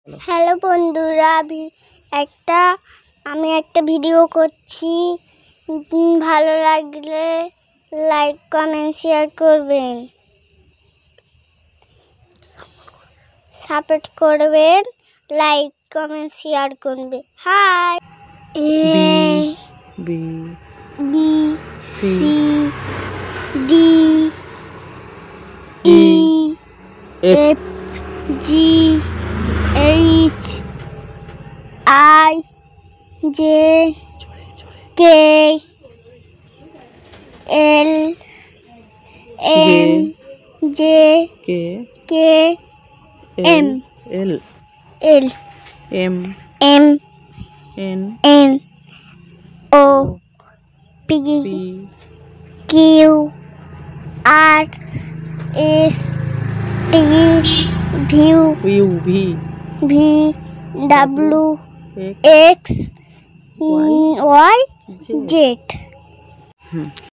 Hello বন্ধুরা, আমি একটা ভিডিও করছি। ভালো লাগলে লাইক কমেন্ট শেয়ার করবেন, সাপোর্ট করবেন, লাইক কমেন্ট শেয়ার করবে। Hi B B C D E F G H I J K L M J K M L L M M N N O P Q R S T U V W X Y Z.